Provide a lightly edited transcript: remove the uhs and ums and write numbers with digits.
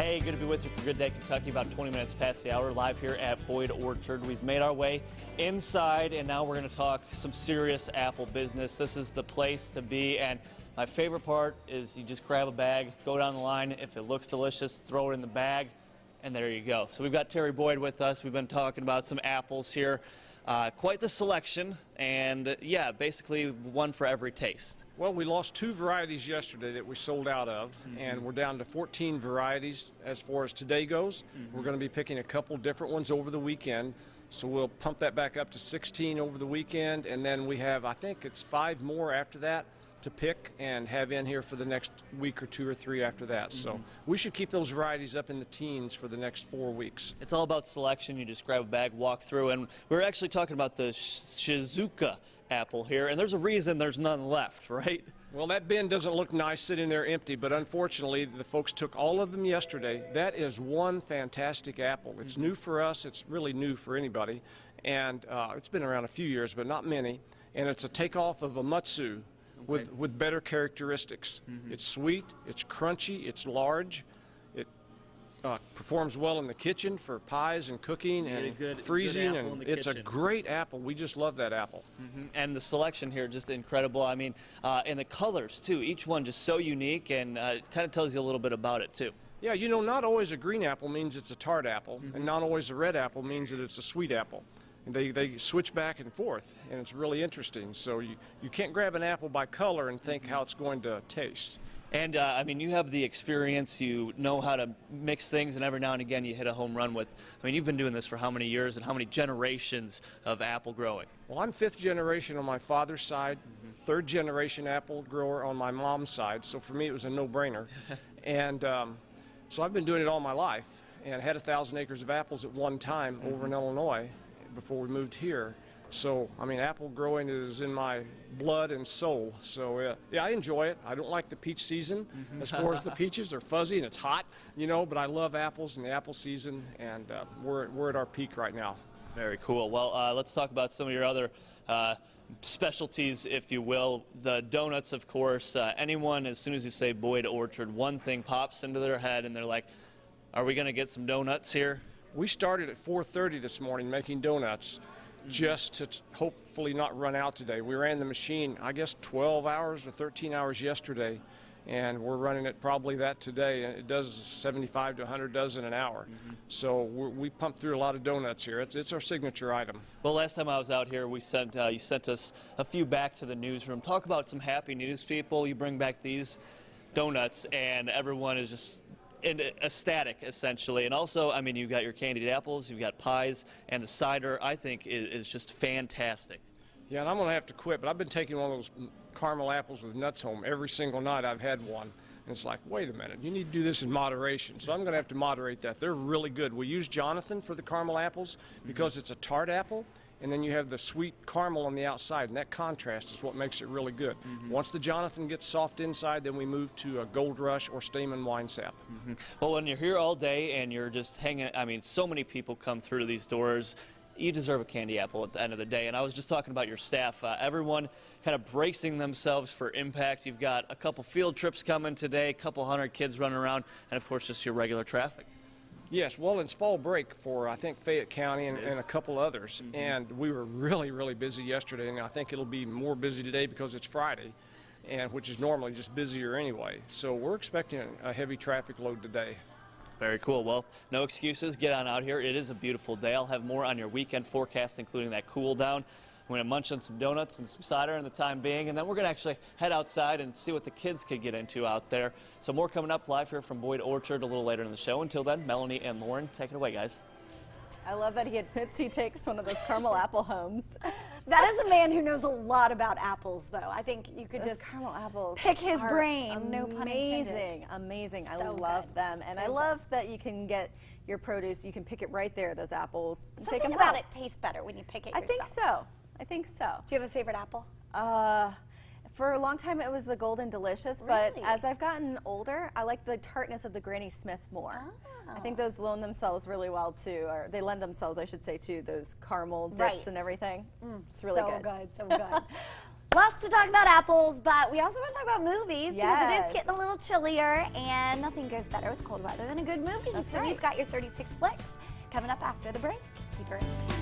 Hey, good to be with you for Good Day Kentucky, about 20 minutes past the hour, live here at Boyd Orchard. We've made our way inside, and now we're going to talk some serious apple business. This is the place to be, and my favorite part is you just grab a bag, go down the line. If it looks delicious, throw it in the bag, and there you go. So we've got Terry Boyd with us. We've been talking about some apples here. Quite the selection, and yeah, basically one for every taste. Well, we lost 2 varieties yesterday that we sold out of, and we're down to 14 varieties as far as today goes. We're going to be picking a couple different ones over the weekend, so we'll pump that back up to 16 over the weekend, and then we have, I think it's 5 more after that to pick and have in here for the next week or 2 or 3 after that. So we should keep those varieties up in the teens for the next 4 weeks. It's all about selection. You just grab a bag, walk through, and we're actually talking about the Shizuoka apple here, and there's a reason there's none left, right? Well, that bin doesn't look nice sitting there empty, but unfortunately the folks took all of them yesterday. That is one fantastic apple. It's new for us. It's really new for anybody, and it's been around a few years, but not many, and it's a takeoff of a Matsu. With better characteristics. It's sweet, it's crunchy, it's large. It performs well in the kitchen for pies and cooking and freezing, and it's a great apple. We just love that apple. And the selection here just incredible. I mean, and the colors too. Each one just so unique, and it kind of tells you a little bit about it too. Yeah, you know, not always a green apple means it's a tart apple, and not always a red apple means that it's a sweet apple. They switch back and forth, and it's really interesting. So you can't grab an apple by color and think how it's going to taste. And I mean, you have the experience, you know how to mix things, and every now and again you hit a home run with, I mean, you've been doing this for how many years and how many generations of apple growing? Well, I'm 5th generation on my father's side, 3rd generation apple grower on my mom's side, so for me it was a no-brainer. And so I've been doing it all my life, and had 1,000 acres of apples at one time over in Illinois before we moved here. So, I mean, apple growing is in my blood and soul. So, yeah, I enjoy it. I don't like the peach season as far as the peaches. They're fuzzy and it's hot, you know, but I love apples and the apple season, and we're at our peak right now. Very cool. Well, let's talk about some of your other specialties, if you will. The donuts, of course. Anyone, as soon as you say Boyd Orchard, one thing pops into their head and they're like, are we going to get some donuts here? We started at 4:30 this morning making donuts just to hopefully not run out today. We ran the machine, I guess, 12 hours or 13 hours yesterday, and we're running it probably that today, and it does 75 to 100 dozen an hour. So we pump through a lot of donuts here. It's our signature item. Well, last time I was out here, you sent us a few back to the newsroom. Talk about some happy news, people. You bring back these donuts, and everyone is just ecstatic, essentially. And also, I mean, you've got your candied apples, you've got pies, and the cider, I think, is just fantastic. Yeah, and I'm going to have to quit, but I've been taking one of those caramel apples with nuts home every single night I've had one. And it's like, wait a minute, you need to do this in moderation. So I'm going to have to moderate that. They're really good. We use Jonathan for the caramel apples because it's a tart apple, and then you have the sweet caramel on the outside, and that contrast is what makes it really good. Once the Jonathan gets soft inside, then we move to a Gold Rush or Stamen wine sap. Well, when you're here all day and you're just hanging, I mean, so many people come through these doors. You deserve a candy apple at the end of the day. And I was just talking about your staff. Everyone kind of bracing themselves for impact. You've got a couple field trips coming today, a couple 100 kids running around, and of course just your regular traffic. Yes, well, it's fall break for, I think, Fayette County and a couple others, and we were really, really busy yesterday, and I think it'll be more busy today because it's Friday, and which is normally just busier anyway. So we're expecting a heavy traffic load today. Very cool. Well, no excuses. Get on out here. It is a beautiful day. I'll have more on your weekend forecast, including that cool down. We're going to munch on some donuts and some cider in the time being, and then we're going to actually head outside and see what the kids could get into out there. So more coming up live here from Boyd Orchard a little later in the show. Until then, Melanie and Lauren, take it away, guys. I love that he admits he takes one of those caramel apple homes. That is a man who knows a lot about apples, though. I think you could Those just caramel apples pick his are brain. No pun intended. Amazing. I So love good. them. And I love that you can get your produce, you can pick it right there, those apples. And take Something them about home. it tastes better when you pick it I yourself. think so. I think so. Do you have a favorite apple? For a long time it was the Golden Delicious, but Really? as I've gotten older, I like the tartness of the Granny Smith more. I think those loan themselves really well to, or they lend themselves, I should say, to those caramel dips Right. and everything. It's really so good. So good. Lots to talk about apples, but we also want to talk about movies because it Yes. is getting a little chillier, and nothing goes better with cold weather than a good movie. That's so right. we've got your 36 flicks coming up after the break. Keep it.